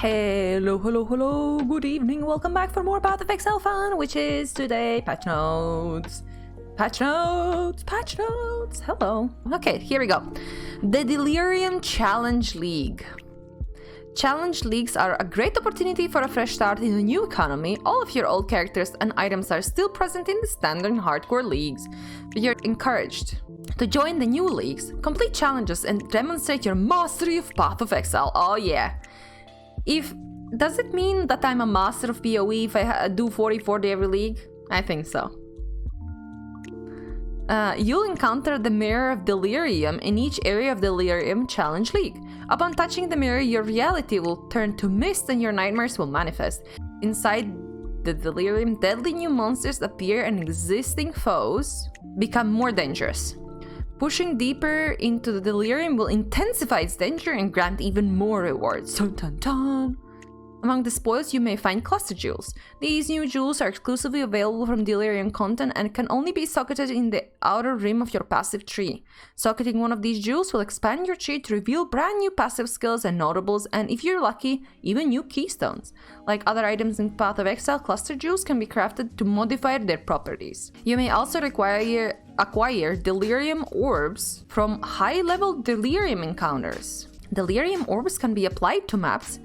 Hello, hello, hello, good evening, welcome back for more Path of Exile fun, which is today patch notes. Patch notes, patch notes, hello. Okay, here we go. The Delirium Challenge League. Challenge leagues are a great opportunity for a fresh start in a new economy. All of your old characters and items are still present in the standard and hardcore leagues, but you're encouraged to join the new leagues, complete challenges, and demonstrate your mastery of Path of Exile. Oh yeah. Does it mean that I'm a master of PoE if I do 40-40 every league? I think so. You'll encounter the Mirror of Delirium in each area of Delirium Challenge League. Upon touching the mirror, your reality will turn to mist and your nightmares will manifest. Inside the Delirium, deadly new monsters appear and existing foes become more dangerous. Pushing deeper into the Delirium will intensify its danger and grant even more rewards. Dun, dun, dun. Among the spoils, you may find cluster jewels. These new jewels are exclusively available from Delirium content and can only be socketed in the outer rim of your passive tree. Socketing one of these jewels will expand your tree to reveal brand new passive skills and notables, and if you're lucky, even new keystones. Like other items in Path of Exile, cluster jewels can be crafted to modify their properties. You may also acquire Delirium orbs from high-level Delirium encounters. Delirium orbs can be applied to maps,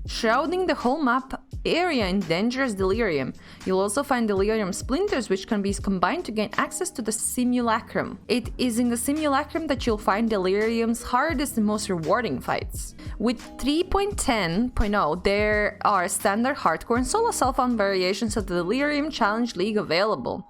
shrouding the whole map area in dangerous Delirium. You'll also find Delirium splinters, which can be combined to gain access to the Simulacrum. It is in the Simulacrum that you'll find Delirium's hardest and most rewarding fights. With 3.10.0, there are standard, hardcore, and solo self-found variations of the Delirium Challenge League available.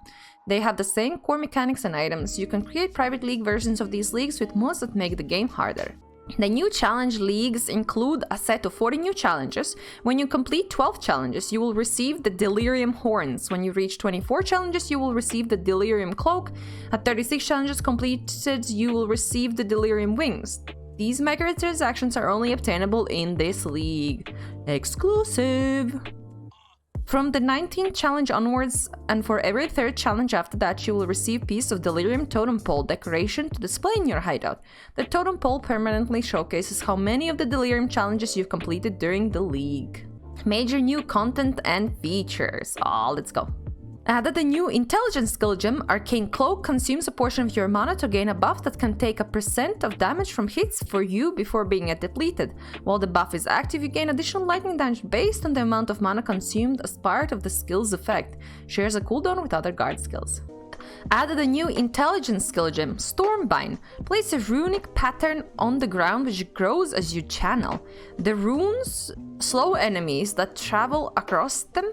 They have the same core mechanics and items. You can create private league versions of these leagues with mods that make the game harder. The new challenge leagues include a set of 40 new challenges. When you complete 12 challenges, you will receive the Delirium Horns. When you reach 24 challenges, you will receive the Delirium Cloak. At 36 challenges completed, you will receive the Delirium Wings. These microtransactions are only obtainable in this league. Exclusive! From the 19th challenge onwards, and for every third challenge after that, you will receive a piece of Delirium Totem Pole decoration to display in your hideout. The Totem Pole permanently showcases how many of the Delirium challenges you've completed during the league. Major new content and features. Let's go. Added a new intelligence skill gem. Arcane Cloak consumes a portion of your mana to gain a buff that can take a % of damage from hits for you before being depleted. While the buff is active, you gain additional lightning damage based on the amount of mana consumed as part of the skill's effect. Shares a cooldown with other guard skills. Added a new intelligence skill gem, Stormbind. Place a runic pattern on the ground which grows as you channel. The runes slow enemies that travel across them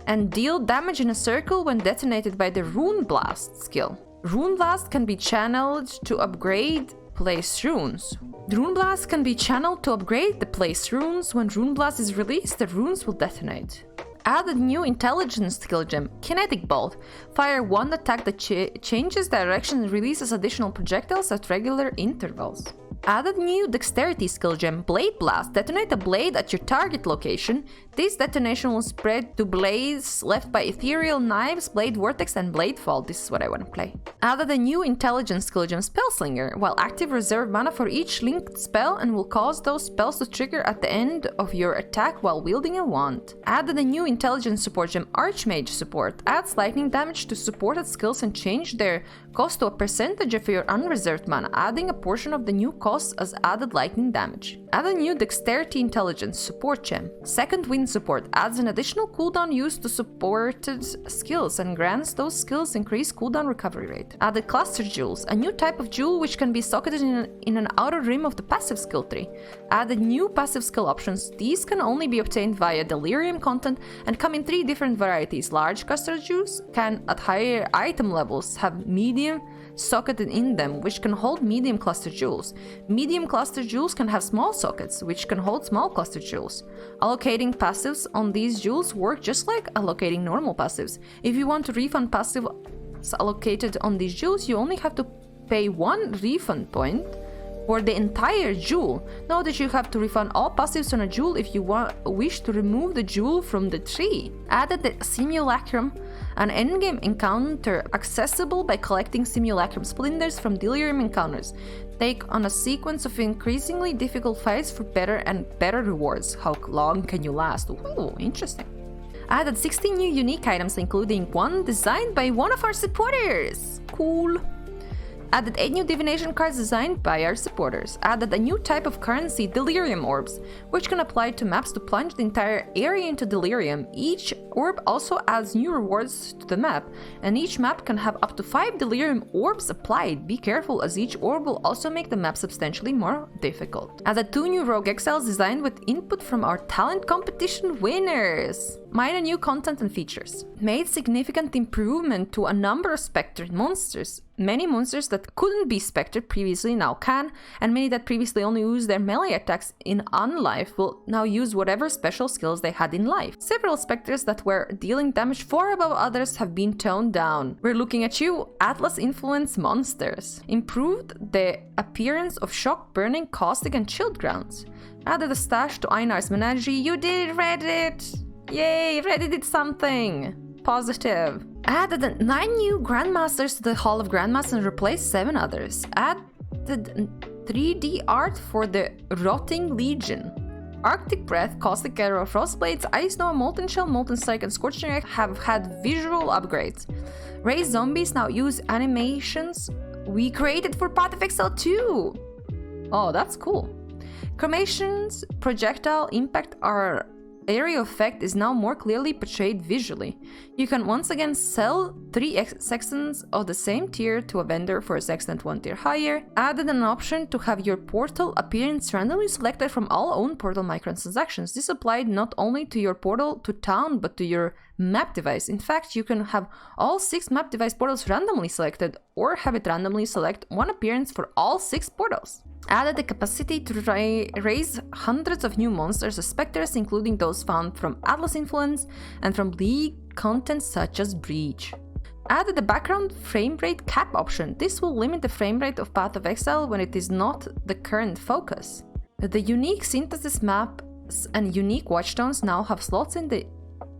and deal damage in a circle when detonated by the Rune Blast skill. Rune Blast can be channeled to upgrade place runes. Rune Blast can be channeled to upgrade the place runes. When Rune Blast is released, the runes will detonate. Added new intelligence skill gem, Kinetic Bolt. Fire one attack that changes direction and releases additional projectiles at regular intervals. Added new dexterity skill gem, Blade Blast. Detonate a blade at your target location. This detonation will spread to blades left by ethereal knives, blade vortex, and blade fall. This is what I want to play. Added a new intelligence skill gem, Spellslinger. While active, reserve mana for each linked spell and will cause those spells to trigger at the end of your attack while wielding a wand. Added a new intelligence support gem, Archmage Support. Adds lightning damage to supported skills and change their cost to a percentage of your unreserved mana, adding a portion of the new cost as added lightning damage. Add a new Dexterity Intelligence Support gem. Second Wind Support adds an additional cooldown used to supported skills and grants those skills increased cooldown recovery rate. Added Cluster Jewels, a new type of jewel which can be socketed in an outer rim of the passive skill tree. Added new passive skill options. These can only be obtained via Delirium content and come in 3 different varieties. Large Cluster Jewels can, at higher item levels, have medium socketed in them, which can hold medium cluster jewels. Medium cluster jewels can have small sockets, which can hold small cluster jewels. Allocating passives on these jewels work just like allocating normal passives. If you want to refund passives allocated on these jewels, you only have to pay 1 refund point for the entire jewel. Note that you have to refund all positives on a jewel if you wish to remove the jewel from the tree. Added the Simulacrum, an endgame encounter accessible by collecting Simulacrum splinters from Delirium encounters. Take on a sequence of increasingly difficult fights for better and better rewards. How long can you last? Ooh, interesting. Added 16 new unique items, including one designed by one of our supporters. Cool. Added 8 new divination cards designed by our supporters. Added a new type of currency, Delirium Orbs, which can apply to maps to plunge the entire area into Delirium. Each orb also adds new rewards to the map, and each map can have up to 5 Delirium Orbs applied. Be careful, as each orb will also make the map substantially more difficult. Added 2 new Rogue Exiles designed with input from our talent competition winners. Minor new content and features. Made significant improvement to a number of spectered monsters. Many monsters that couldn't be spectered previously now can, and many that previously only used their melee attacks in unlife will now use whatever special skills they had in life. Several specters that were dealing damage far above others have been toned down. We're looking at you, Atlas influence monsters. Improved the appearance of shock, burning, caustic, and chilled grounds. Added a stash to Einar's menagerie. You did it, Reddit! Yay, Reddit did something positive. Added 9 new Grandmasters to the Hall of Grandmasters and replaced 7 others. Added 3D art for the Rotting Legion. Arctic Breath, Caustic Arrow, Frostblades, Ice Snow, Molten Shell, Molten Strike, and Scorching Earth have had visual upgrades. Raised Zombies now use animations we created for Path of Exile 2. Oh, that's cool. Chromation's projectile impact are area effect is now more clearly portrayed visually. You can once again sell 3 sextants of the same tier to a vendor for a sextant 1 tier higher. Added an option to have your portal appearance randomly selected from all own portal microtransactions. This applied not only to your portal to town but to your map device. In fact, you can have all 6 map device portals randomly selected or have it randomly select one appearance for all 6 portals. Added the capacity to raise hundreds of new monsters as specters, including those found from Atlas influence and from League content such as Breach. Added the background frame rate cap option. This will limit the frame rate of Path of Exile when it is not the current focus. The unique synthesis maps and unique watchstones now have slots in the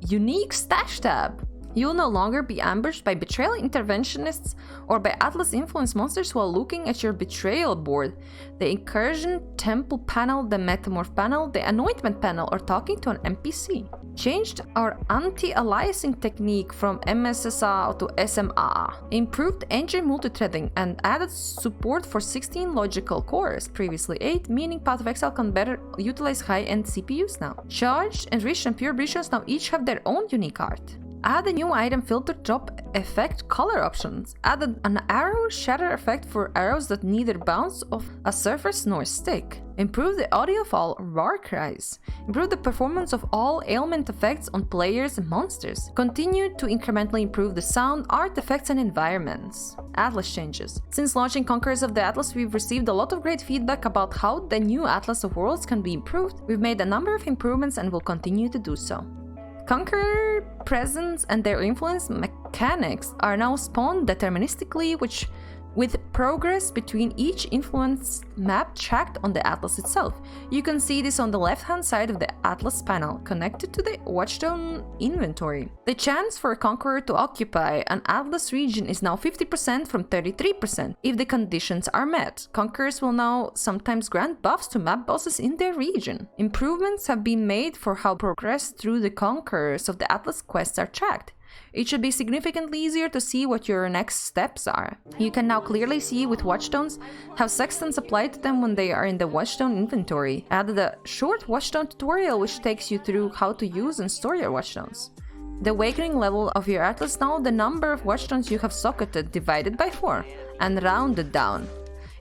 unique stash tab. You'll no longer be ambushed by betrayal interventionists or by Atlas influence monsters while looking at your betrayal board, the incursion temple panel, the metamorph panel, the anointment panel, or talking to an NPC. Changed our anti-aliasing technique from MSSA to SMA. Improved engine multithreading and added support for 16 logical cores, previously 8, meaning Path of Exile can better utilize high-end CPUs now. Charged, Enriched, and Pure Visions now each have their own unique art. Add a new item filter drop effect color options. Added an arrow shatter effect for arrows that neither bounce off a surface nor stick. Improve the audio of all war cries. Improve the performance of all ailment effects on players and monsters. Continue to incrementally improve the sound, art effects, and environments. Atlas changes. Since launching Conquerors of the Atlas, we've received a lot of great feedback about how the new Atlas of Worlds can be improved. We've made a number of improvements and will continue to do so. Conqueror presence and their influence mechanics are now spawned deterministically, with progress between each influence map tracked on the Atlas itself. You can see this on the left-hand side of the Atlas panel, connected to the Watchstone inventory. The chance for a Conqueror to occupy an Atlas region is now 50% from 33% if the conditions are met. Conquerors will now sometimes grant buffs to map bosses in their region. Improvements have been made for how progress through the Conquerors of the Atlas quests are tracked. It should be significantly easier to see what your next steps are. You can now clearly see with Watchstones how sextants apply to them when they are in the Watchstone inventory. Added a short Watchstone tutorial which takes you through how to use and store your Watchstones. The awakening level of your Atlas now the number of Watchstones you have socketed divided by 4 and rounded down.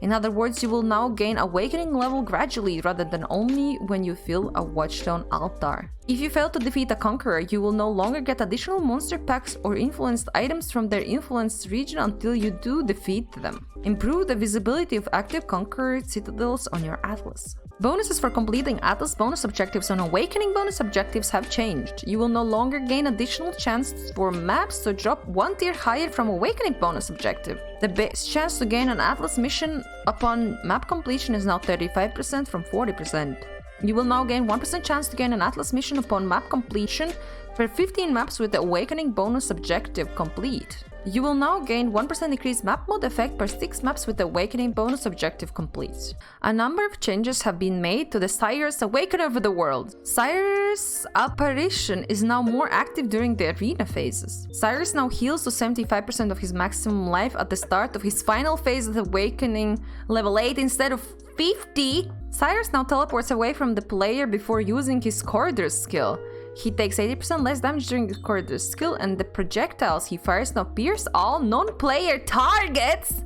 In other words, you will now gain awakening level gradually rather than only when you fill a Watchstone altar. If you fail to defeat a Conqueror, you will no longer get additional monster packs or influenced items from their influenced region until you do defeat them. Improve the visibility of active Conqueror citadels on your Atlas. Bonuses for completing Atlas bonus objectives and Awakening bonus objectives have changed. You will no longer gain additional chances for maps to drop 1 tier higher from Awakening bonus objective. The base chance to gain an Atlas mission upon map completion is now 35% from 40%. You will now gain 1% chance to gain an Atlas mission upon map completion per 15 maps with the Awakening bonus objective complete. You will now gain 1% increased map mode effect per 6 maps with the Awakening bonus objective complete. A number of changes have been made to the Cyrus Awakener of the world. Cyrus' apparition is now more active during the arena phases. Cyrus now heals to 75% of his maximum life at the start of his final phase of Awakening level 8 instead of 50. Cyrus now teleports away from the player before using his corridor skill. He takes 80% less damage during the corridor skill, and the projectiles he fires now pierce all non-player targets.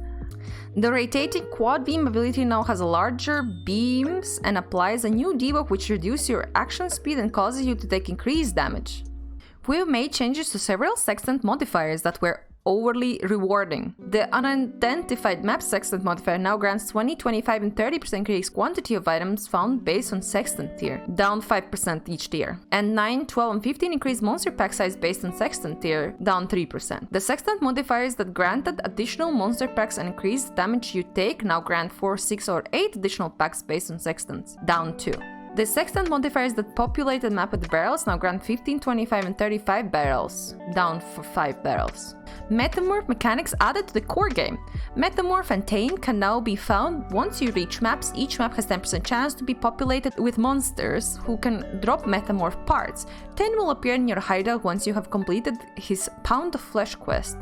The rotating quad beam ability now has larger beams and applies a new debuff which reduces your action speed and causes you to take increased damage. We've made changes to several sextant modifiers that were overly rewarding. The unidentified map sextant modifier now grants 20, 25 and 30% increased quantity of items found based on sextant tier, down 5% each tier, and 9, 12 and 15 increased monster pack size based on sextant tier, down 3%. The sextant modifiers that granted additional monster packs and increased damage you take now grant 4, 6 or 8 additional packs based on sextants, down 2. The sextant modifiers that populated map with barrels now grant 15, 25 and 35 barrels, down for 5 barrels. Metamorph mechanics added to the core game. Metamorph and Tane can now be found once you reach maps. Each map has 10% chance to be populated with monsters who can drop metamorph parts. Tane will appear in your hideout once you have completed his Pound of Flesh quest.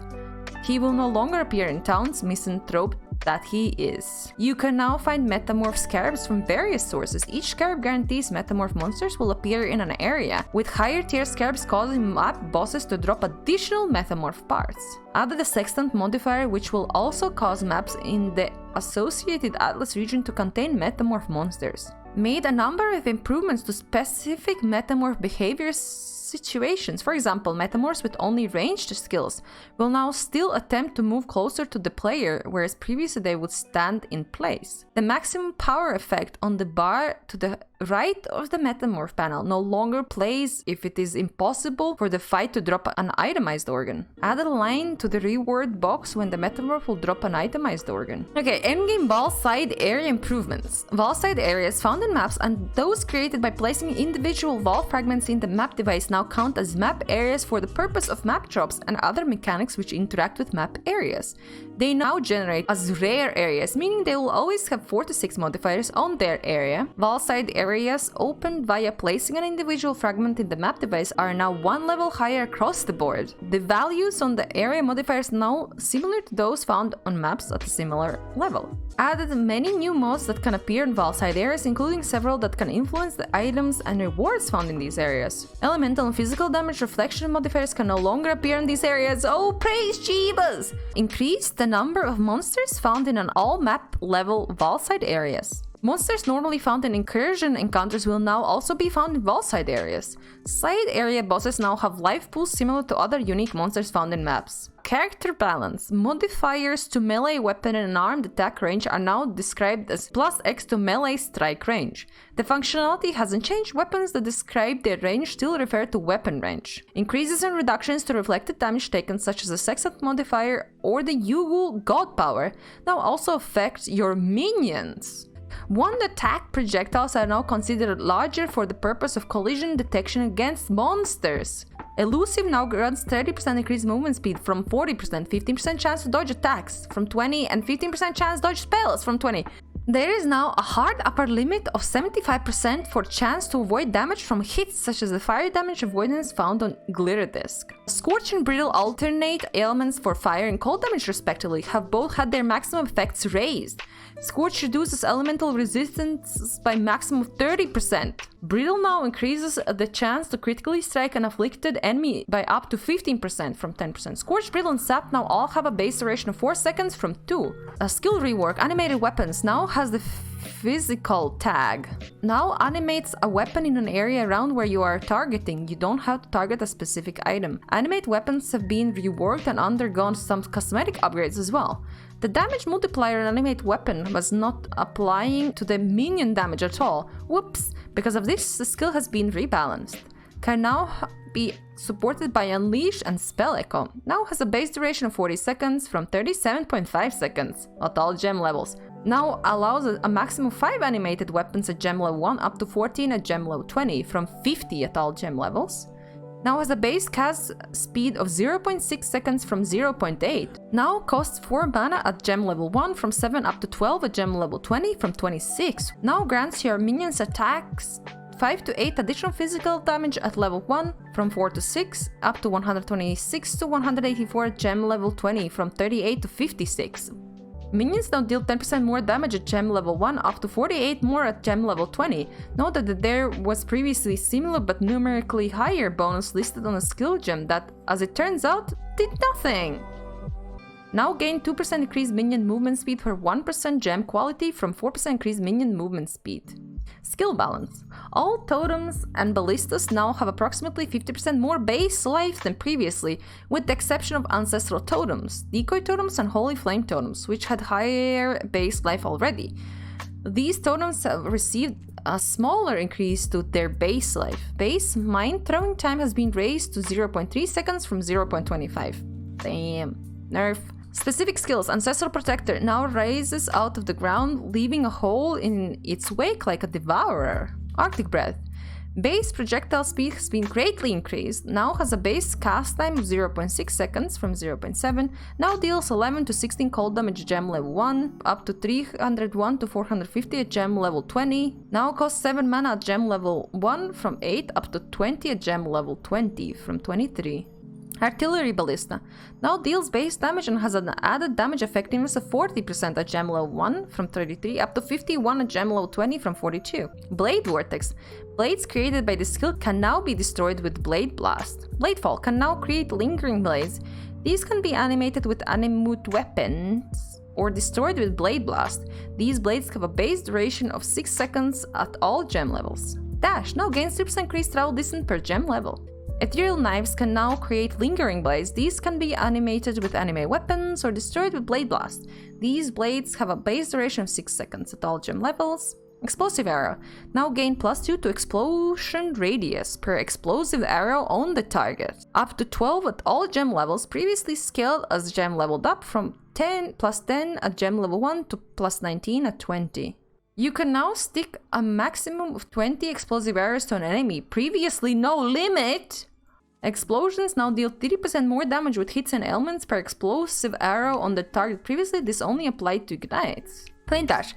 He will no longer appear in towns, misanthrope that he is. You can now find metamorph scarabs from various sources. Each scarab guarantees metamorph monsters will appear in an area, with higher tier scarabs causing map bosses to drop additional metamorph parts. Added a sextant modifier which will also cause maps in the associated Atlas region to contain metamorph monsters. Made a number of improvements to specific metamorph behaviors situations. For example, metamorphs with only ranged skills will now still attempt to move closer to the player, whereas previously they would stand in place. The maximum power effect on the bar to the right of the metamorph panel no longer plays if it is impossible for the fight to drop an itemized organ. Add a line to the reward box when the metamorph will drop an itemized organ. Okay, endgame wall side area improvements. Wall side areas found in maps and those created by placing individual wall fragments in the map device now count as map areas for the purpose of map drops and other mechanics which interact with map areas. They now generate as rare areas, meaning they will always have 4 to 6 modifiers on their area. Wall side areas opened via placing an individual fragment in the map device are now 1 level higher across the board. The values on the area modifiers now similar to those found on maps at a similar level. Added many new mods that can appear in wall side areas, including several that can influence the items and rewards found in these areas. Elemental and physical damage reflection modifiers can no longer appear in these areas. Oh, praise Jeebus! Increased the number of monsters found in an all map level wall side areas. Monsters normally found in incursion encounters will now also be found in wall side areas. Side area bosses now have life pools similar to other unique monsters found in maps. Character balance. Modifiers to melee weapon and armed attack range are now described as +X to melee strike range. The functionality hasn't changed. Weapons that describe their range still refer to weapon range. Increases and reductions to reflected damage taken, such as the sextant modifier or the Yugul God power, now also affect your minions. Wand attack projectiles are now considered larger for the purpose of collision detection against monsters. Elusive now grants 30% increased movement speed from 40%, 15% chance to dodge attacks from 20, and 15% chance to dodge spells from 20. There is now a hard upper limit of 75% for chance to avoid damage from hits such as the fire damage avoidance found on Glitter Disc. Scorch and Brittle alternate ailments for fire and cold damage respectively have both had their maximum effects raised. Scorch reduces elemental resistance by maximum of 30%. Brittle now increases the chance to critically strike an afflicted enemy by up to 15% from 10%. Scorch, Brittle and Sap now all have a base duration of 4 seconds from 2. A skill rework, animated weapons, now has the physical tag. Now animates a weapon in an area around where you are targeting. You don't have to target a specific item. Animate weapons have been reworked and undergone some cosmetic upgrades as well. The damage multiplier on animate weapon was not applying to the minion damage at all. Whoops! Because of this, the skill has been rebalanced. Can now be supported by Unleash and Spell Echo. Now has a base duration of 40 seconds from 37.5 seconds at all gem levels. Now allows a maximum of 5 animated weapons at gem level 1 up to 14 at gem level 20 from 50 at all gem levels. Now has a base cast speed of 0.6 seconds from 0.8. Now costs 4 mana at gem level 1 from 7 up to 12 at gem level 20 from 26. Now grants your minions attacks 5 to 8 additional physical damage at level 1 from 4 to 6 up to 126 to 184 at gem level 20 from 38 to 56. Minions now deal 10% more damage at gem level 1 up to 48 more at gem level 20. Note that there was previously similar but numerically higher bonus listed on a skill gem that, as it turns out, did nothing. Now gain 2% increased minion movement speed per 1% gem quality from 4% increased minion movement speed. Skill balance. All totems and ballistas now have approximately 50% more base life than previously, with the exception of ancestral totems, decoy totems and holy flame totems, which had higher base life already. These totems have received a smaller increase to their base life. Base mine throwing time has been raised to 0.3 seconds from 0.25. Damn. Nerf. Specific skills. Ancestral Protector now rises out of the ground, leaving a hole in its wake like a devourer. Arctic Breath. Base projectile speed has been greatly increased, now has a base cast time of 0.6 seconds from 0.7, now deals 11 to 16 cold damage at gem level 1, up to 301 to 450 at gem level 20, now costs 7 mana at gem level 1 from 8 up to 20 at gem level 20 from 23. Artillery Ballista now deals base damage and has an added damage effectiveness of 40% at gem level 1 from 33 up to 51 at gem level 20 from 42. Blade Vortex. Blades created by the skill can now be destroyed with Blade Blast. Bladefall can now create lingering blades. These can be animated with animate weapons or destroyed with Blade Blast. These blades have a base duration of 6 seconds at all gem levels. Dash now gains 3% increased travel distance per gem level. Ethereal Knives can now create lingering blades. These can be animated with anime weapons or destroyed with Blade Blast. These blades have a base duration of 6 seconds at all gem levels. Explosive Arrow now gain +2 to explosion radius per explosive arrow on the target. Up to 12 at all gem levels, previously scaled as gem leveled up from +10 at gem level 1 to +19 at 20. You can now stick a maximum of 20 explosive arrows to an enemy, previously no limit. Explosions now deal 30% more damage with hits and elements per explosive arrow on the target. Previously, this only applied to ignites. Plane Dash.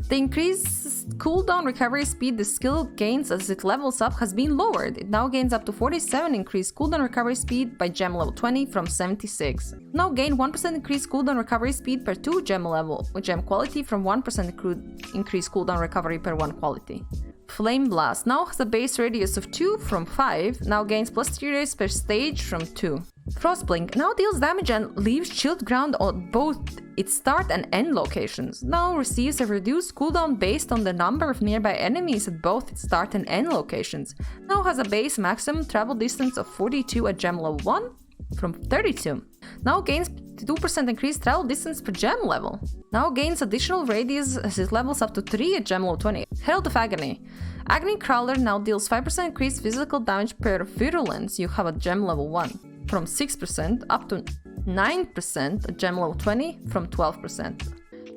The increased cooldown recovery speed the skill gains as it levels up has been lowered. It now gains up to 47 increased cooldown recovery speed by gem level 20 from 76. Now gain 1% increased cooldown recovery speed per 2 gem level with gem quality from 1% increased cooldown recovery per 1 quality. Flame Blast now has a base radius of 2 from 5, now gains +3 radius per stage from 2. Frostblink now deals damage and leaves shield ground on both its start and end locations. Now receives a reduced cooldown based on the number of nearby enemies at both its start and end locations. Now has a base maximum travel distance of 42 at gem level 1 from 32. Now gains 2% increased travel distance per gem level. Now gains additional radius as it levels up to 3 at gem level 20. Herald of Agony. Agony Crawler now deals 5% increased physical damage per virulence you have at gem level 1, from 6% up to 9% at gem level 20 from 12%.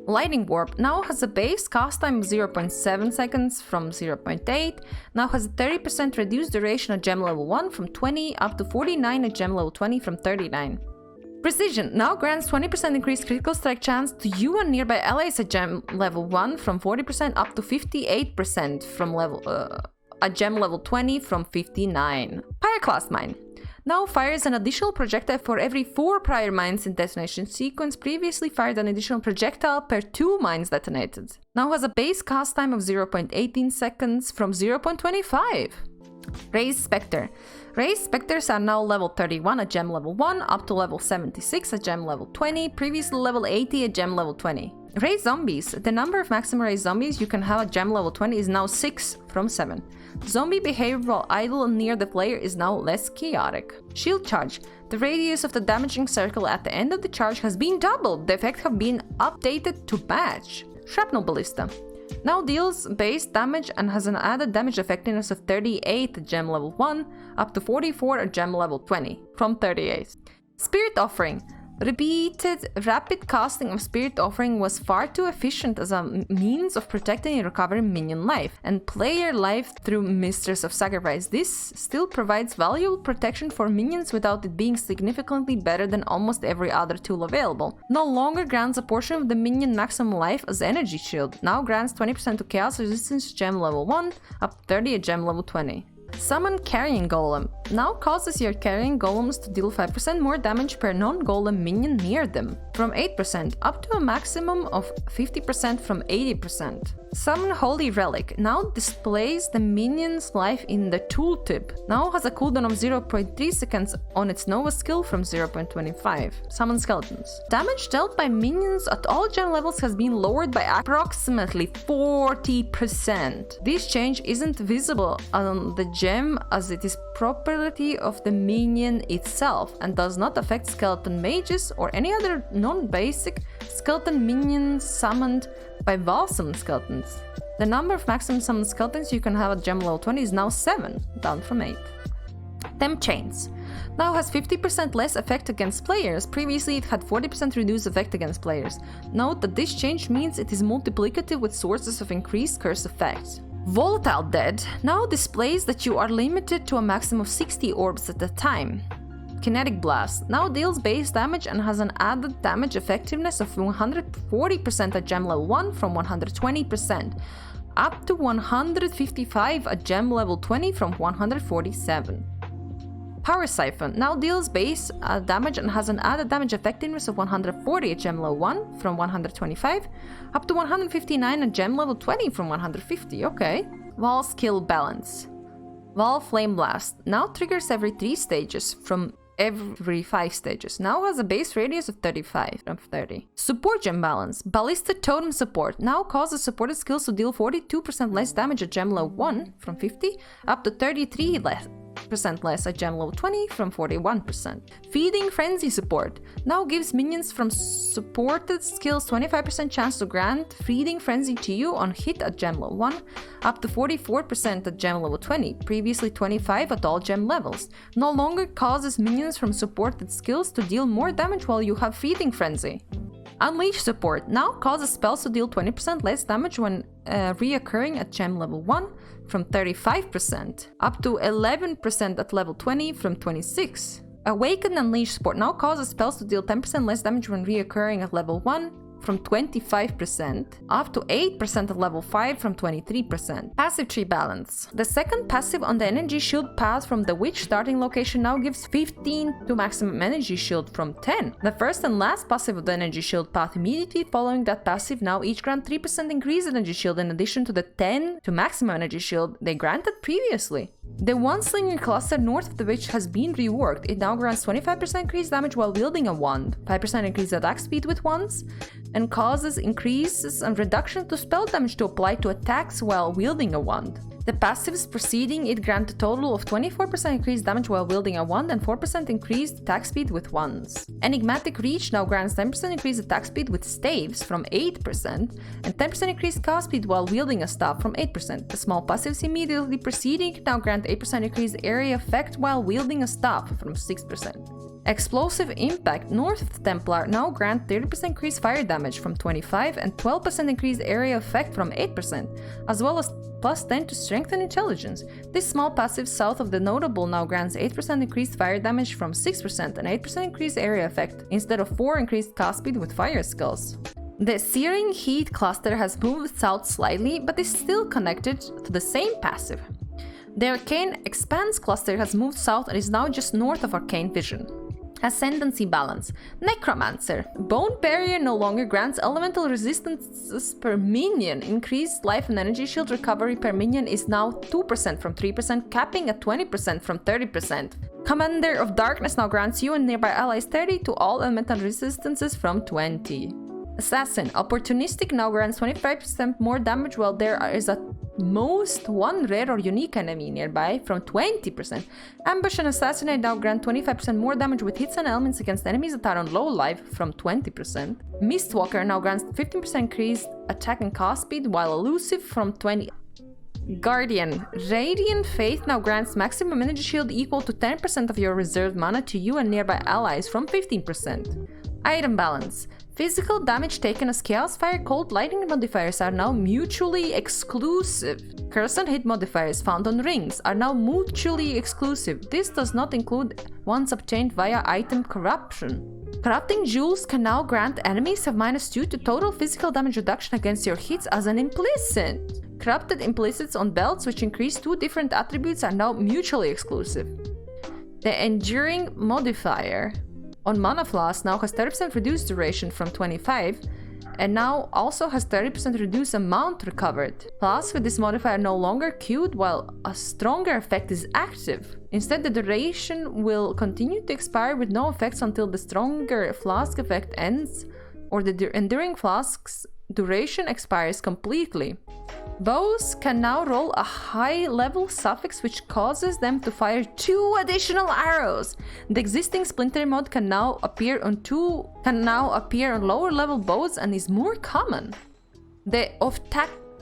Lightning Warp now has a base cast time of 0.7 seconds from 0.8, now has a 30% reduced duration at gem level 1 from 20 up to 49 at gem level 20 from 39. Precision now grants 20% increased critical strike chance to you and nearby allies at gem level 1 from 40% up to 58% from at gem level 20 from 59. Pyroclast Mine now fires an additional projectile for every 4 prior mines in detonation sequence. Previously fired an additional projectile per 2 mines detonated. Now has a base cast time of 0.18 seconds from 0.25. Raised Spectre. Raised Spectres are now level 31 at gem level 1 up to level 76 at gem level 20, previously level 80 at gem level 20. Raise zombies. The number of maximum raise zombies you can have at gem level 20 is now 6 from 7. Zombie behavior while idle near the player is now less chaotic. Shield charge. The radius of the damaging circle at the end of the charge has been doubled. The effect have been updated to match. Shrapnel ballista. Now deals base damage and has an added damage effectiveness of 38 at gem level 1 up to 44 at gem level 20 from 38. Spirit offering. Repeated rapid casting of Spirit Offering was far too efficient as a means of protecting and recovering minion life and player life through Mistress of Sacrifice. This still provides valuable protection for minions without it being significantly better than almost every other tool available. No longer grants a portion of the minion maximum life as energy shield. Now grants 20% to chaos resistance gem level 1 up 30 at gem level 20. Summon Carrying Golem. Now causes your Carrying Golems to deal 5% more damage per non-golem minion near them, from 8% up to a maximum of 50% from 80%. Summon Holy Relic. Now displays the minion's life in the tooltip. Now has a cooldown of 0.3 seconds on its Nova skill from 0.25. Summon Skeletons. Damage dealt by minions at all gem levels has been lowered by approximately 40%. This change isn't visible on the gem as it is property of the minion itself and does not affect skeleton mages or any other non-basic skeleton minions summoned by Balsam skeletons. The number of maximum summoned skeletons you can have at gem level 20 is now 7, down from 8. Temp Chains. Now has 50% less effect against players. Previously it had 40% reduced effect against players. Note that this change means it is multiplicative with sources of increased curse effects. Volatile Dead now displays that you are limited to a maximum of 60 orbs at a time. Kinetic Blast now deals base damage and has an added damage effectiveness of 140% at gem level 1 from 120%, up to 155 at gem level 20 from 147. Power Siphon now deals base damage and has an added damage effectiveness of 140 at gem level 1 from 125, up to 159 at gem level 20 from 150, okay. Wall Skill Balance. Wall Flame Blast now triggers every 3 stages from every 5 stages. Now has a base radius of 35 from 30. Support Gem Balance. Ballista Totem Support now causes supported skills to deal 42% less damage at gem level 1 from 50 up to 33% less at gem level 20 from 41%. Feeding Frenzy Support now gives minions from supported skills 25% chance to grant Feeding Frenzy to you on hit at gem level 1 up to 44% at gem level 20, previously 25 at all gem levels. No longer causes minions from supported skills to deal more damage while you have Feeding Frenzy. Unleash Support now causes spells to deal 20% less damage when reoccurring at gem level 1 from 35% up to 11% at level 20 from 26. Awaken Unleash Support now causes spells to deal 10% less damage when reoccurring at level 1 from 25% up to 8% at level 5 from 23%. Passive Tree Balance. The second passive on the energy shield path from the witch starting location now gives 15 to maximum energy shield from 10. The first and last passive of the energy shield path immediately following that passive now each grant 3% increased energy shield in addition to the 10 to maximum energy shield they granted previously. The one slinger cluster north of the witch has been reworked. It now grants 25% increased damage while wielding a wand, 5% increased attack speed with wands, and causes increases and reduction to spell damage to apply to attacks while wielding a wand. The passives preceding it grant a total of 24% increased damage while wielding a wand and 4% increased attack speed with wands. Enigmatic Reach now grants 10% increased attack speed with staves from 8% and 10% increased cast speed while wielding a staff from 8%. The small passives immediately preceding now grant 8% increased area effect while wielding a staff from 6%. Explosive Impact north of the Templar now grant 30% increased fire damage from 25% and 12% increased area effect from 8%, as well as plus 10 to strength and intelligence. This small passive south of the Notable now grants 8% increased fire damage from 6% and 8% increased area effect, instead of 4 increased cast speed with fire skills. The Searing Heat cluster has moved south slightly, but is still connected to the same passive. The Arcane Expanse cluster has moved south and is now just north of Arcane Vision. Ascendancy Balance. Necromancer. Bone Barrier no longer grants elemental resistances per minion. Increased life and energy shield recovery per minion is now 2% from 3%, capping at 20% from 30%. Commander of Darkness now grants you and nearby allies 30 to all elemental resistances from 20. Assassin. Opportunistic now grants 25% more damage while there is at most one rare or unique enemy nearby from 20%. Ambush and Assassinate now grant 25% more damage with hits and elements against enemies that are on low life from 20%. Mistwalker now grants 15% increased attack and cast speed while elusive from 20%. Guardian. Radiant Faith now grants maximum energy shield equal to 10% of your reserved mana to you and nearby allies from 15%. Item balance. Physical damage taken as Chaos Fire, Cold, Lightning modifiers are now mutually exclusive. Curse and hit modifiers found on rings are now mutually exclusive. This does not include ones obtained via item corruption. Corrupting Jewels can now grant enemies have -2 to total physical damage reduction against your hits as an implicit. Corrupted implicits on belts, which increase 2 different attributes, are now mutually exclusive. The Enduring modifier on Mana Floss now has 30% reduced duration from 25, and now also has 30% reduced amount recovered. Plus, with this modifier no longer queued while a stronger effect is active. Instead, the duration will continue to expire with no effects until the stronger flask effect ends, or the Enduring Flask's duration expires completely. Bows can now roll a high-level suffix which causes them to fire 2 additional arrows. The existing Splinter mode can now appear on lower-level bows and is more common. The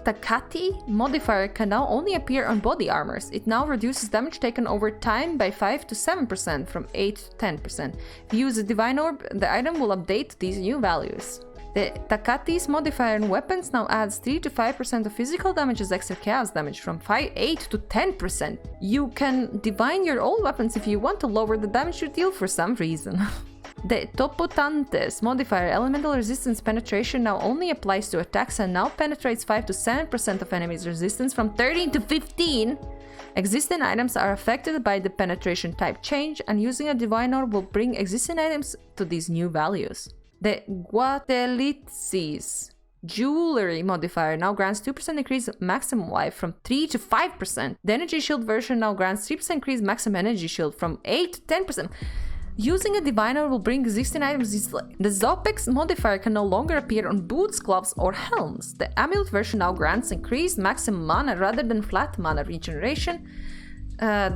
Takati modifier can now only appear on body armors. It now reduces damage taken over time by 5 to 7% from 8 to 10%. If you use a Divine Orb, the item will update these new values. The Takati's modifier on weapons now adds 3 to 5% of physical damage as extra chaos damage from 8 to 10%. You can divine your old weapons if you want to lower the damage you deal for some reason. The Topotantes modifier elemental resistance penetration now only applies to attacks and now penetrates 5 to 7% of enemies' resistance from 13 to 15. Existing items are affected by the penetration type change, and using a Divine Orb will bring existing items to these new values. The Guatelitsis jewelry modifier now grants 2% increase maximum life from 3 to 5%. The energy shield version now grants 3% increase maximum energy shield from 8 to 10%. Using a Divine Orb will bring existing items easily. The Zopex modifier can no longer appear on boots, gloves, or helms. The Amulet version now grants increased maximum mana rather than flat mana regeneration.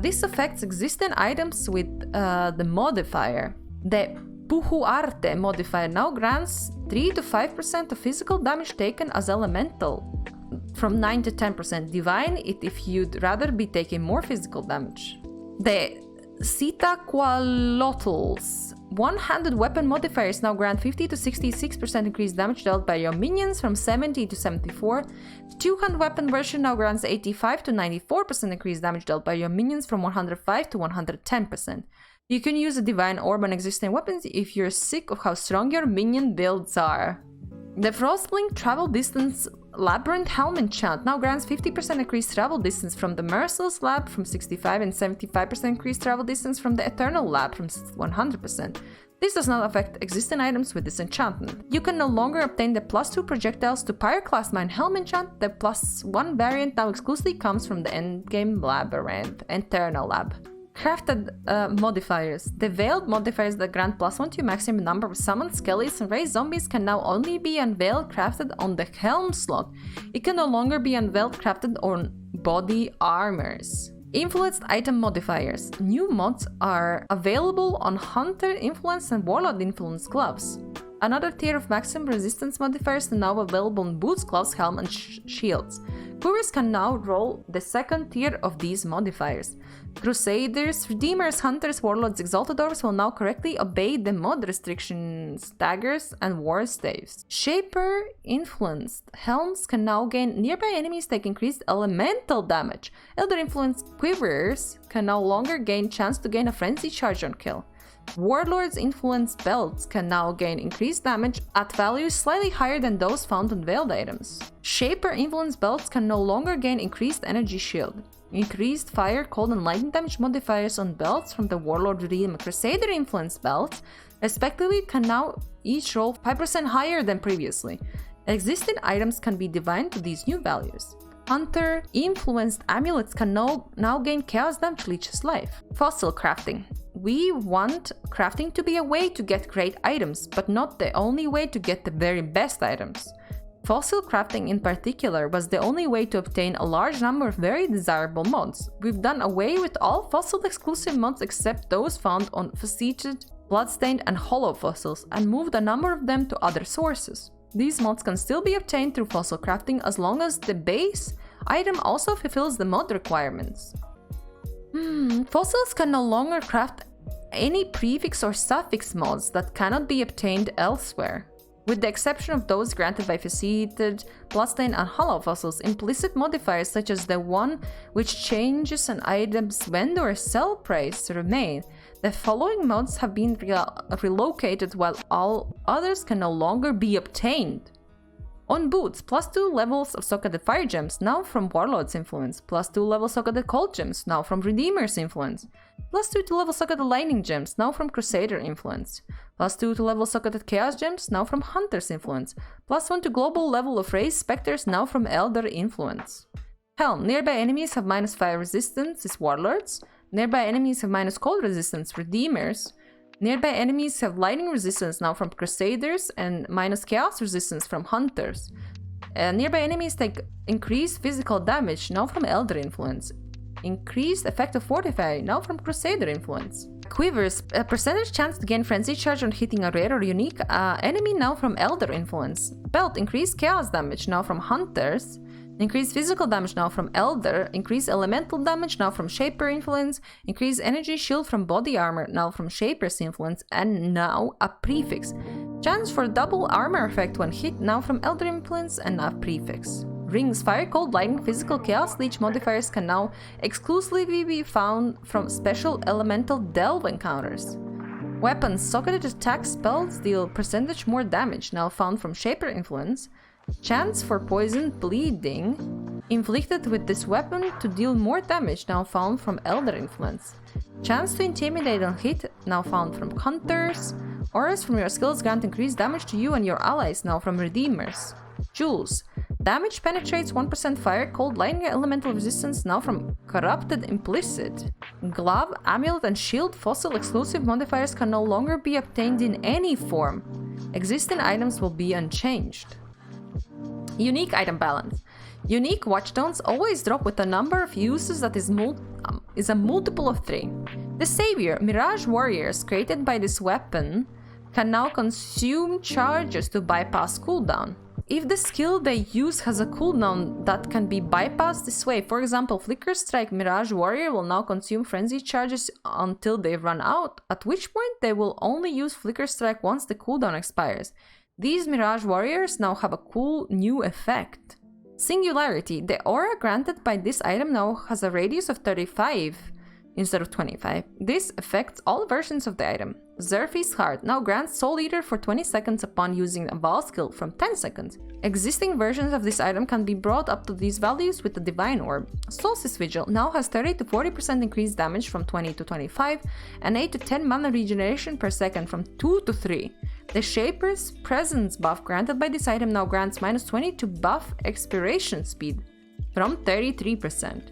This affects existing items with the modifier. The Puhuarte modifier now grants 3 to 5% of physical damage taken as elemental, from 9 to 10%. Divine it if you'd rather be taking more physical damage. The Sitaqualotls one-handed weapon modifiers now grant 50 to 66% increased damage dealt by your minions from 70 to 74. The two-hand weapon version now grants 85 to 94% increased damage dealt by your minions from 105 to 110%. You can use a Divine Orb on existing weapons if you're sick of how strong your minion builds are. The Frostlink Travel Distance Labyrinth Helm enchant now grants 50% increased travel distance from the Merciless Lab from 65 and 75% increased travel distance from the Eternal Lab from 100%. This does not affect existing items with this enchantment. You can no longer obtain the +2 projectiles to Pyroclast Mine Helm enchant. The +1 variant now exclusively comes from the Endgame Labyrinth Eternal Lab. Crafted modifiers. The Veiled modifiers that grant +1 to maximum number of summoned skellies and raised zombies can now only be unveiled crafted on the Helm slot. It can no longer be unveiled crafted on body armors. Influenced item modifiers. New mods are available on Hunter Influence and Warlord Influence gloves. Another tier of maximum resistance modifiers are now available on boots, gloves, helm, and shields. Couriers can now roll the second tier of these modifiers. Crusaders, Redeemers, Hunters, Warlords, Exalted Orbs will now correctly obey the mod restrictions, daggers, and war staves. Shaper influenced helms can now gain nearby enemies take increased elemental damage. Elder influenced quivers can no longer gain chance to gain a frenzy charge on kill. Warlord's influenced belts can now gain increased damage at values slightly higher than those found on veiled items. Shaper influenced belts can no longer gain increased energy shield. Increased fire, cold, and lightning damage modifiers on belts from the Warlord Redeem and Crusader influenced belts, respectively, can now each roll 5% higher than previously. Existing items can be divined to these new values. Hunter influenced amulets can now gain chaos damage leeches life. Fossil crafting. We want crafting to be a way to get great items, but not the only way to get the very best items. Fossil crafting in particular was the only way to obtain a large number of very desirable mods. We've done away with all fossil exclusive mods except those found on faceted, bloodstained and hollow fossils and moved a number of them to other sources. These mods can still be obtained through fossil crafting as long as the base item also fulfills the mod requirements. Fossils can no longer craft any prefix or suffix mods that cannot be obtained elsewhere. With the exception of those granted by faceted, bloodstained and hollow fossils, implicit modifiers such as the one which changes an item's vendor sell price remain. The following mods have been relocated while all others can no longer be obtained. On boots, +2 levels of socketed fire gems, now from Warlord's influence. +2 levels socketed cold gems, now from Redeemer's influence. +2 to level socketed lightning gems, now from Crusader influence. +2 to level socketed chaos gems, now from Hunter's influence. +1 to global level of raised specters, now from Elder influence. Helm, nearby enemies have -5 resistance is Warlords. Nearby enemies have -cold resistance, Redeemers. Nearby enemies have lightning resistance now from Crusaders and -chaos resistance from Hunters. Nearby enemies take increased physical damage now from Elder influence. Increased effective fortify now from Crusader influence. Quivers, a percentage chance to gain frenzy charge on hitting a rare or unique enemy now from Elder influence. Belt, increased chaos damage now from Hunters. Increased physical damage now from Elder, increased elemental damage now from Shaper influence, increased energy shield from body armor now from Shaper's influence, and now a prefix. Chance for double armor effect when hit now from Elder influence and a prefix. Rings, fire, cold, lightning, physical, chaos, leech modifiers can now exclusively be found from special elemental delve encounters. Weapons, socketed attack spells deal percentage more damage now found from Shaper influence. Chance for poison bleeding inflicted with this weapon to deal more damage now found from Elder influence. Chance to intimidate on hit now found from Hunters. Auras from your skills grant increased damage to you and your allies now from Redeemers. Jewels. Damage penetrates 1% fire, cold, lightning, elemental resistance now from Corrupted Implicit. Glove, amulet and shield fossil exclusive modifiers can no longer be obtained in any form. Existing items will be unchanged. Unique item balance. Unique watchstones always drop with a number of uses that is a multiple of 3. The Savior, Mirage Warriors created by this weapon can now consume charges to bypass cooldown. If the skill they use has a cooldown that can be bypassed this way, for example, Flicker Strike Mirage Warrior will now consume frenzy charges until they run out, at which point they will only use Flicker Strike once the cooldown expires. These Mirage Warriors now have a cool new effect. Singularity. The aura granted by this item now has a radius of 35 instead of 25. This affects all versions of the item. Zerfi's Heart now grants Soul Eater for 20 seconds upon using a Val skill from 10 seconds. Existing versions of this item can be brought up to these values with the Divine Orb. Solstice Vigil now has 30 to 40% increased damage from 20 to 25 and 8 to 10 mana regeneration per second from 2 to 3. The Shaper's Presence buff granted by this item now grants -20 to buff expiration speed from 33%.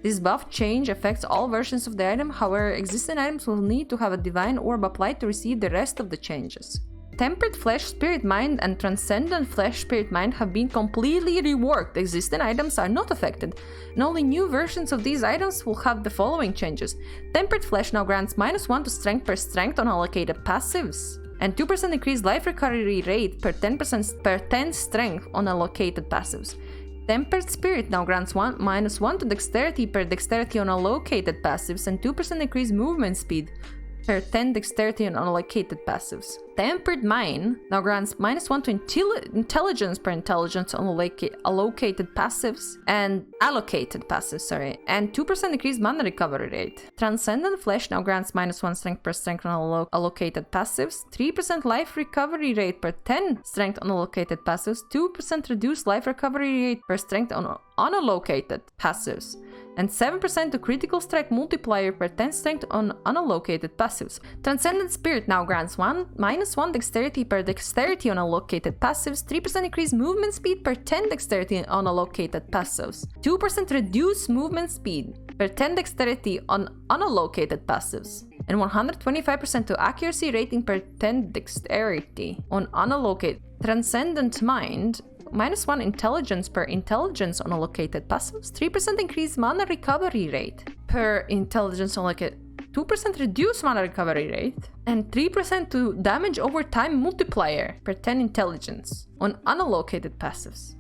This buff change affects all versions of the item, however, existing items will need to have a Divine Orb applied to receive the rest of the changes. Tempered Flesh Spirit Mind and Transcendent Flesh Spirit Mind have been completely reworked. Existing items are not affected, and only new versions of these items will have the following changes. Tempered Flesh now grants -1 to strength per strength on allocated passives, and 2% increased life recovery rate per 10 strength on allocated passives. Tempered Spirit now grants -1 to dexterity per dexterity on allocated passives and 2% increased movement speed per 10 dexterity on unallocated passives. Tempered Mind now grants -1 to intelligence per intelligence on allocated passives and and 2% increased mana recovery rate. Transcendent Flesh now grants -1 strength per strength on allocated passives, 3% life recovery rate per 10 strength on allocated passives, 2% reduced life recovery rate per strength on unallocated passives, and 7% to critical strike multiplier per 10 strength on unallocated passives. Transcendent Spirit now grants -1 dexterity per dexterity on allocated passives, 3% increased movement speed per 10 dexterity on allocated passives, 2% reduced movement speed per 10 dexterity on unallocated passives. and 125% to accuracy rating per 10 dexterity. On unallocated Transcendent Mind, -1 intelligence per intelligence on allocated passives, 3% increased mana recovery rate per intelligence allocated, 2% reduced mana recovery rate, and 3% to damage over time multiplier per 10 intelligence on unallocated passives.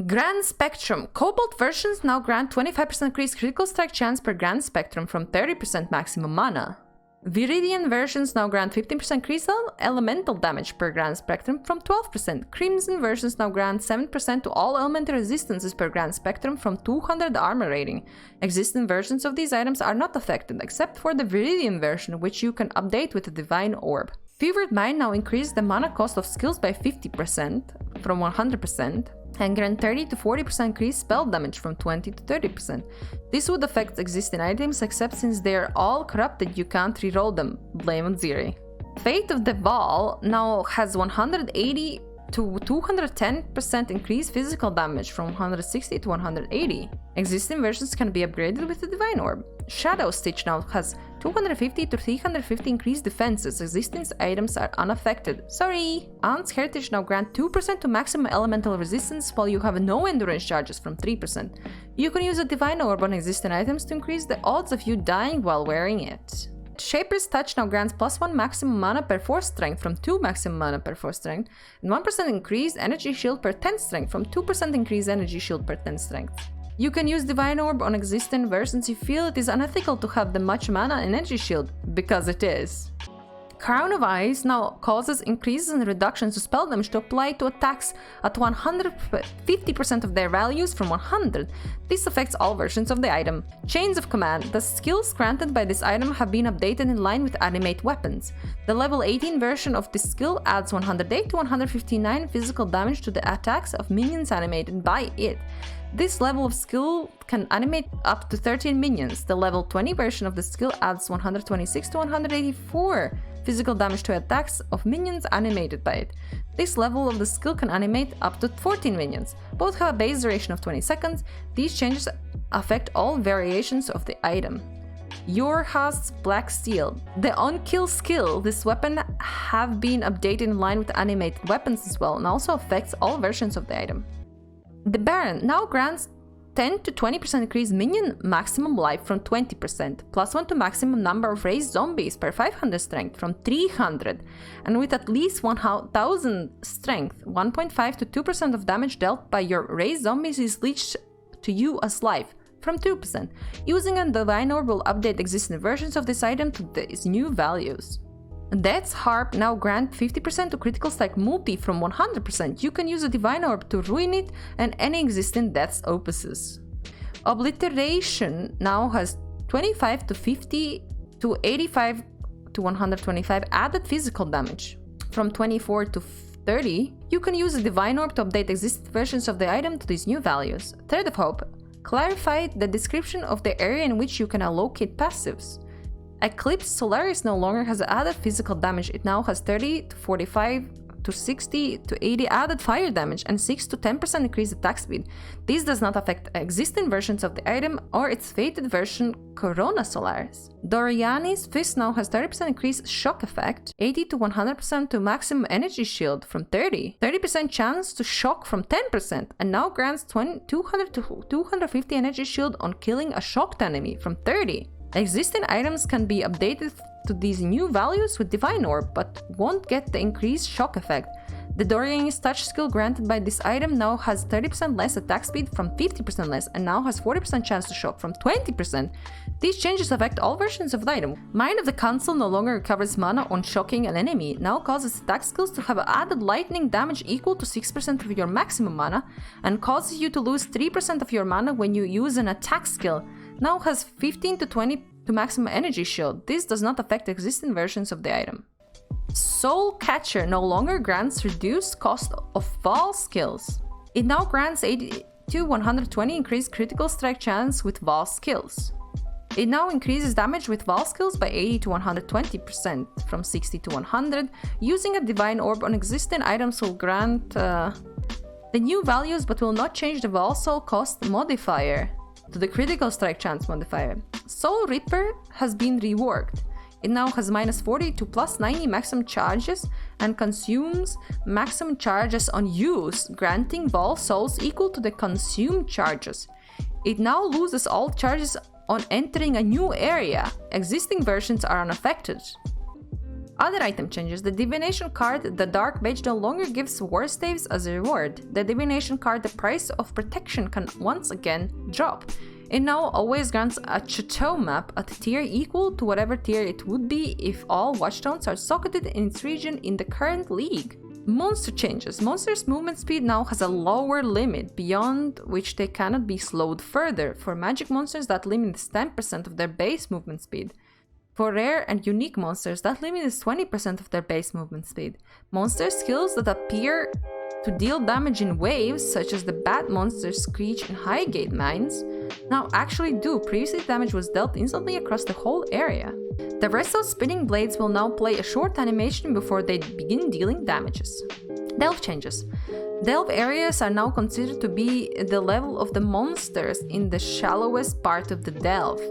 Grand Spectrum. Cobalt versions now grant 25% increased critical strike chance per Grand Spectrum from 30% maximum mana. Viridian versions now grant 15% increased elemental damage per Grand Spectrum from 12%. Crimson versions now grant 7% to all elemental resistances per Grand Spectrum from 200 armor rating. Existing versions of these items are not affected, except for the Viridian version, which you can update with a Divine Orb. Fevered Mind now increases the mana cost of skills by 50% from 100%. And grant 30 to 40% increased spell damage from 20 to 30%. This would affect existing items, except since they are all corrupted, you can't reroll them. Blame on Ziri. Fate of the Ball now has 180 to 210% increased physical damage from 160 to 180. Existing versions can be upgraded with the Divine Orb. Shadow Stitch now has 250 to 350 increased defenses. Existing items are unaffected. Sorry! Aunt's Heritage now grant 2% to maximum elemental resistance while you have no endurance charges from 3%. You can use a Divine Orb on existing items to increase the odds of you dying while wearing it. Shaper's Touch now grants +1 maximum mana per 4 strength from 2 maximum mana per 4 strength, and 1% increased energy shield per 10 strength from 2% increased energy shield per 10 strength. You can use Divine Orb on existing versions if you feel it is unethical to have the much mana and energy shield, because it is. Crown of Ice now causes increases and reductions to spell damage to apply to attacks at 150% of their values from 100. This affects all versions of the item. Chains of Command. The skills granted by this item have been updated in line with animate weapons. The level 18 version of this skill adds 108 to 159 physical damage to the attacks of minions animated by it. This level of skill can animate up to 13 minions. The level 20 version of the skill adds 126 to 184 physical damage to attacks of minions animated by it. This level of the skill can animate up to 14 minions. Both have a base duration of 20 seconds. These changes affect all variations of the item. Yorha's Black Steel. The on-kill skill, this weapon have been updated in line with animated weapons as well, and also affects all versions of the item. The Baron now grants 10 to 20% increased minion maximum life from 20%, +1 to maximum number of raised zombies per 500 strength from 300, and with at least 1000 strength, 1.5 to 2% of damage dealt by your raised zombies is leached to you as life from 2%. Using a Divine Orb will update existing versions of this item to these new values. Death's Harp now grant 50% to critical strike multi from 100%. You can use a Divine Orb to ruin it and any existing Death's opuses. Obliteration now has 25 to 50 to 85 to 125 added physical damage. From 24 to 30, you can use a Divine Orb to update existing versions of the item to these new values. Thread of Hope clarified the description of the area in which you can allocate passives. Eclipse Solaris no longer has added physical damage. It now has 30 to 45 to 60 to 80 added fire damage and 6 to 10% increased attack speed. This does not affect existing versions of the item or its fated version Corona Solaris. Doriani's Fist now has 30% increased shock effect, 80 to 100% to maximum energy shield from 30% chance to shock from 10%, and now grants 200 to 250 energy shield on killing a shocked enemy from 30. Existing items can be updated to these new values with Divine Orb, but won't get the increased shock effect. The Dorian's Touch skill granted by this item now has 30% less attack speed from 50% less, and now has 40% chance to shock from 20%. These changes affect all versions of the item. Mind of the Council no longer recovers mana on shocking an enemy. It now causes attack skills to have added lightning damage equal to 6% of your maximum mana, and causes you to lose 3% of your mana when you use an attack skill. Now has 15 to 20 to maximum energy shield. This does not affect existing versions of the item. Soul Catcher no longer grants reduced cost of Vaal skills. It now grants 80 to 120 increased critical strike chance with Vaal skills. It now increases damage with Vaal skills by 80 to 120% from 60 to 100. Using a Divine Orb on existing items will grant the new values but will not change the Vaal Soul cost modifier to the critical strike chance modifier. Soul Reaper has been reworked. It now has minus 40 to plus 90 maximum charges and consumes maximum charges on use, granting ball souls equal to the consumed charges. It now loses all charges on entering a new area. Existing versions are unaffected. Other item changes. The divination card, the Dark Mage, no longer gives war staves as a reward. The divination card, the price of protection, can once again drop. It now always grants a chateau map at a tier equal to whatever tier it would be if all watchstones are socketed in its region in the current league. Monster changes. Monsters' movement speed now has a lower limit, beyond which they cannot be slowed further. For magic monsters, that limit is 10% of their base movement speed. For rare and unique monsters, that limit is 20% of their base movement speed. Monster skills that appear to deal damage in waves, such as the Bat Monster, Screech, and Highgate Mines, now actually do. Previously, damage was dealt instantly across the whole area. The rest of Spinning Blades will now play a short animation before they begin dealing damages. Delve changes. Delve areas are now considered to be the level of the monsters in the shallowest part of the delve,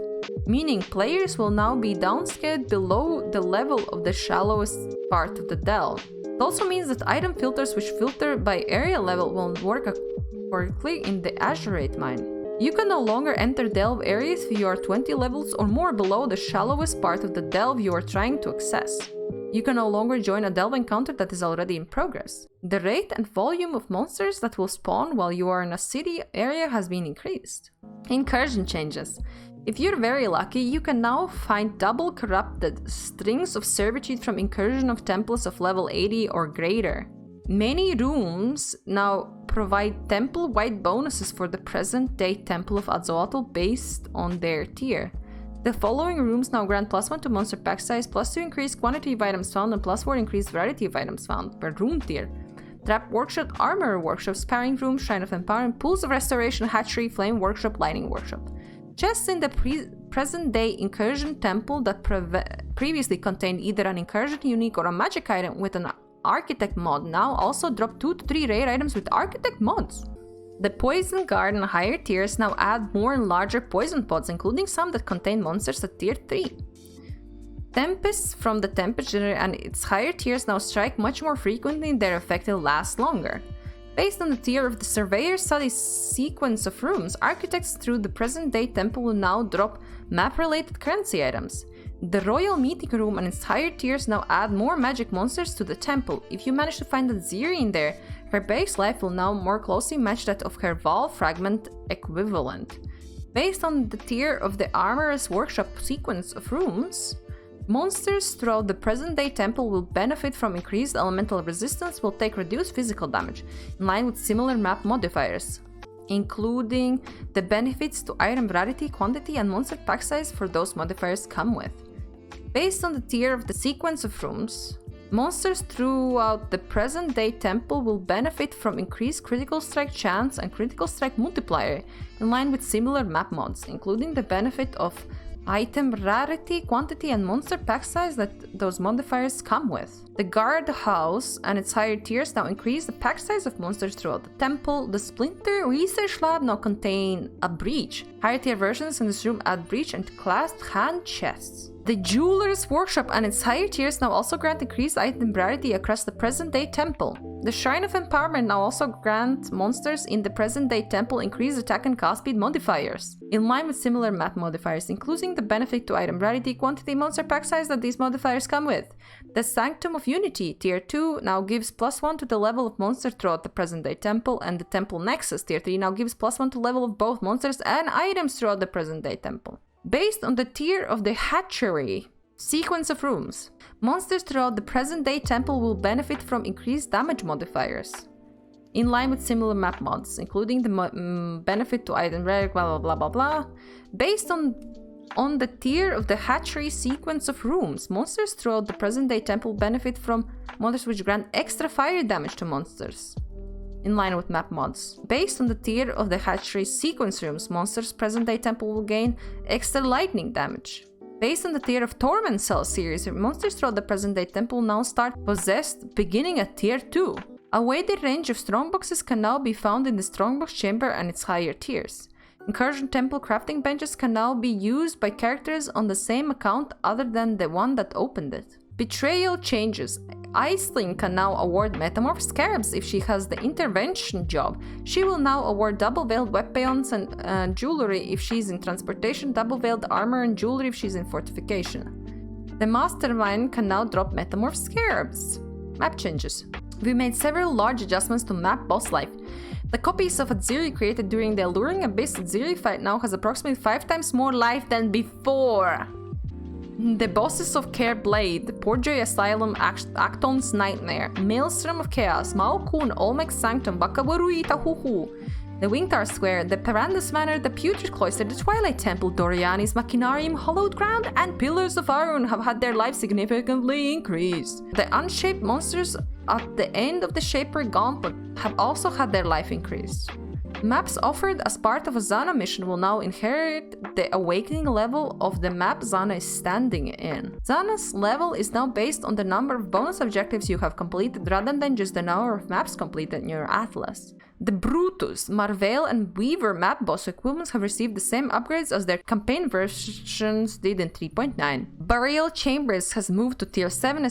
meaning players will now be downscaled below the level of the shallowest part of the delve. It also means that item filters which filter by area level won't work correctly in the Azurite Mine. You can no longer enter delve areas if you are 20 levels or more below the shallowest part of the delve you are trying to access. You can no longer join a delve encounter that is already in progress. The rate and volume of monsters that will spawn while you are in a city area has been increased. Incursion changes. If you're very lucky, you can now find double corrupted strings of servitude from incursion of temples of level 80 or greater. Many rooms now provide temple-wide bonuses for the present-day Temple of Azoatl based on their tier. The following rooms now grant +1 to monster pack size, +2 increased quantity of items found, and +4 increased variety of items found per room tier. Trap Workshop, Armor Workshop, Sparring Room, Shrine of Empowerment, Pools of Restoration, Hatchery, Flame Workshop, Lighting Workshop. Chests in the present-day Incursion Temple that previously contained either an Incursion unique or a magic item with an Architect mod now also drop 2 to 3 rare items with Architect mods. The Poison Guard and higher tiers now add more and larger poison pods, including some that contain monsters at tier 3. Tempests from the Tempest Generator and its higher tiers now strike much more frequently and their effect will last longer. Based on the tier of the Surveyor Study sequence of rooms, architects through the present-day temple will now drop map-related currency items. The Royal Meeting Room and its higher tiers now add more magic monsters to the temple. If you manage to find a Ziri in there, her base life will now more closely match that of her Val Fragment equivalent. Based on the tier of the Armorer's Workshop sequence of rooms, monsters throughout the present-day temple will benefit from increased elemental resistance, will take reduced physical damage, in line with similar map modifiers, including the benefits to item rarity, quantity, and monster pack size for those modifiers come with. Based on the tier of the sequence of rooms, monsters throughout the present-day temple will benefit from increased critical strike chance and critical strike multiplier, in line with similar map mods, including the benefit of item rarity, quantity, and monster pack size that those modifiers come with. The Guard House and its higher tiers now increase the pack size of monsters throughout the temple. The Splinter Research Lab now contain a breach. Higher tier versions in this room add breach and clasped hand chests. The Jeweler's Workshop and its higher tiers now also grant increased item rarity across the present-day temple. The Shrine of Empowerment now also grant monsters in the present-day temple increased attack and cast speed modifiers, in line with similar map modifiers, including the benefit to item rarity, quantity, monster pack size that these modifiers come with. The Sanctum of Unity, tier 2, now gives +1 to the level of monster throughout the present-day temple, and the Temple Nexus, tier 3, now gives +1 to level of both monsters and items throughout the present-day temple. Based on the tier of the Hatchery sequence of rooms, monsters throughout the present-day temple will benefit from increased damage modifiers, in line with similar map mods, including the benefit to item rare, blah blah blah blah blah. Based on the tier of the Hatchery sequence of rooms, monsters throughout the present-day temple benefit from monsters which grant extra fire damage to monsters, in line with map mods. Based on the tier of the Hatchery sequence rooms, monsters present-day temple will gain extra lightning damage. Based on the tier of Torment Cell series, monsters throughout the present-day temple now start possessed beginning at tier 2. A weighted range of strongboxes can now be found in the strongbox chamber and its higher tiers. Incursion Temple crafting benches can now be used by characters on the same account other than the one that opened it. Betrayal changes. Aisling can now award Metamorph Scarabs if she has the intervention job. She will now award double-veiled weapons and jewelry if she's in transportation, double-veiled armor and jewelry if she's in fortification. The Mastermind can now drop Metamorph Scarabs. Map changes. We made several large adjustments to map boss life. The copies of Atziri created during the Alluring Abyss Atziri fight now has approximately 5 times more life than before. The bosses of Care Blade, Portjoy Asylum, Acton's Nightmare, Maelstrom of Chaos, Maokun, Olmec's Sanctum, Bakawarui Tahuhu, the Wingtar Square, the Perandus Manor, the Putrid Cloister, the Twilight Temple, Doriani's Machinarium, Hollowed Ground, and Pillars of Iron have had their life significantly increased. The Unshaped monsters at the end of the Shaper Gauntlet have also had their life increased. Maps offered as part of a Zana mission will now inherit the awakening level of the map Zana is standing in. Zana's level is now based on the number of bonus objectives you have completed rather than just the number of maps completed in your atlas. The Brutus, Marvell, and Weaver map boss equipments have received the same upgrades as their campaign versions did in 3.9. Burial Chambers has moved to tier 7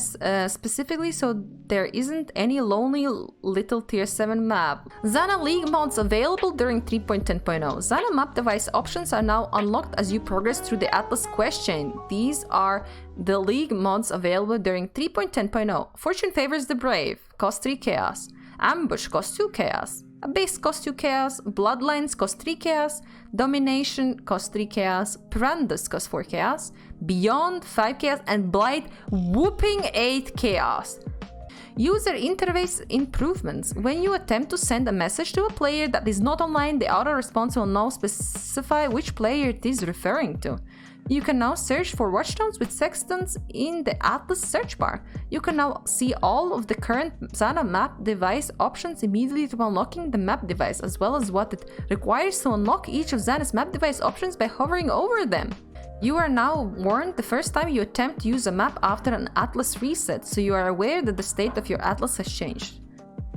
specifically so there isn't any lonely little tier 7 map. Zana League mods available during 3.10.0. Zana map device options are now unlocked as you progress through the Atlas quest chain. These are the League mods available during 3.10.0. Fortune Favors the Brave, cost 3 chaos. Ambush cost 2 chaos. Abyss cost 2 chaos, Bloodlines cost 3 chaos, Domination cost 3 chaos, Perandus cost 4 chaos, Beyond 5 chaos, and Blight whooping 8 chaos. User interface improvements. When you attempt to send a message to a player that is not online, the auto response will now specify which player it is referring to. You can now search for watchstones with sextants in the Atlas search bar. You can now see all of the current Zana map device options immediately to unlocking the map device, as well as what it requires to unlock each of Zana's map device options by hovering over them. You are now warned the first time you attempt to use a map after an Atlas reset, so you are aware that the state of your Atlas has changed.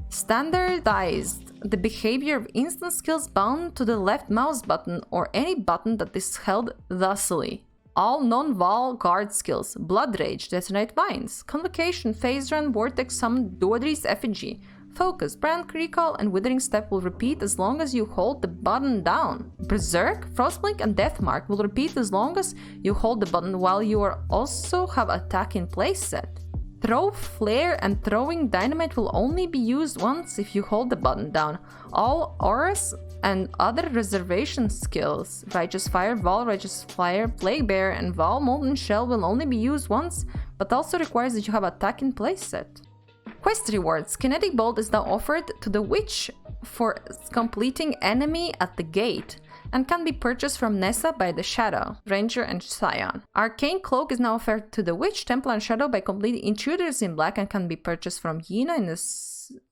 Standardized. The behavior of instant skills bound to the left mouse button or any button that is held thusly. All non-Val guard skills: Blood Rage, Detonate Mines, Convocation, Phase Run, Vortex Summon, Duodri's Effigy, Focus, Brand Recall, and Withering Step will repeat as long as you hold the button down. Berserk, Frostblink, and Deathmark will repeat as long as you hold the button while you also have attack in place set. Throw Flare and Throwing Dynamite will only be used once if you hold the button down. All auras and other reservation skills, Righteous Fire, Val Righteous Fire, Plague Bear, and Val Molten Shell will only be used once, but also requires that you have attack in place set. Quest rewards. Kinetic Bolt is now offered to the Witch for completing Enemy at the Gate, and can be purchased from Nessa by the Shadow, Ranger, and Scion. Arcane Cloak is now offered to the Witch, Templar, and Shadow by completing Intruders in Black and can be purchased from Yina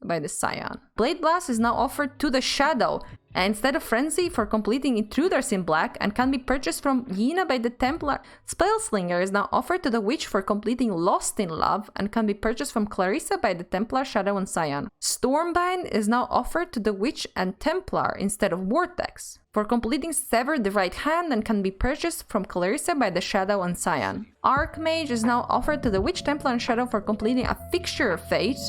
by the Scion. Blade Blast is now offered to the Shadow instead of Frenzy for completing Intruders in Black and can be purchased from Yina by the Templar. Spellslinger is now offered to the Witch for completing Lost in Love and can be purchased from Clarissa by the Templar, Shadow, and Scion. Stormbind is now offered to the Witch and Templar instead of Vortex for completing Sever the Right Hand and can be purchased from Clarissa by the Shadow and Scion. Archmage is now offered to the Witch, Templar, and Shadow for completing a Fixture of Fate.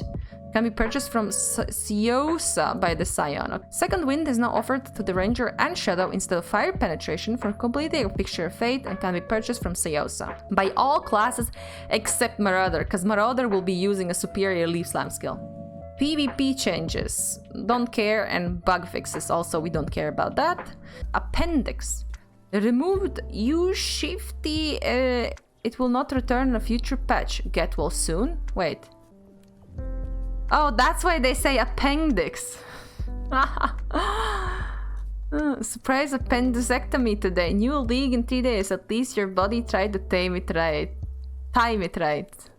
Can be purchased from Siosa by the Scion. Second Wind is now offered to the Ranger and Shadow instead of Fire Penetration for completing a Picture of Fate and can be purchased from Siosa. By all classes except Marauder, because Marauder will be using a superior Leaf Slam skill. PvP changes. Don't care, and bug fixes also, we don't care about that. Appendix. Removed Use Shifty. It will not return in a future patch. Get well soon. Wait. Oh, that's why they say appendix. Surprise appendicectomy today. New league in 3 days. At least your body tried to time it right.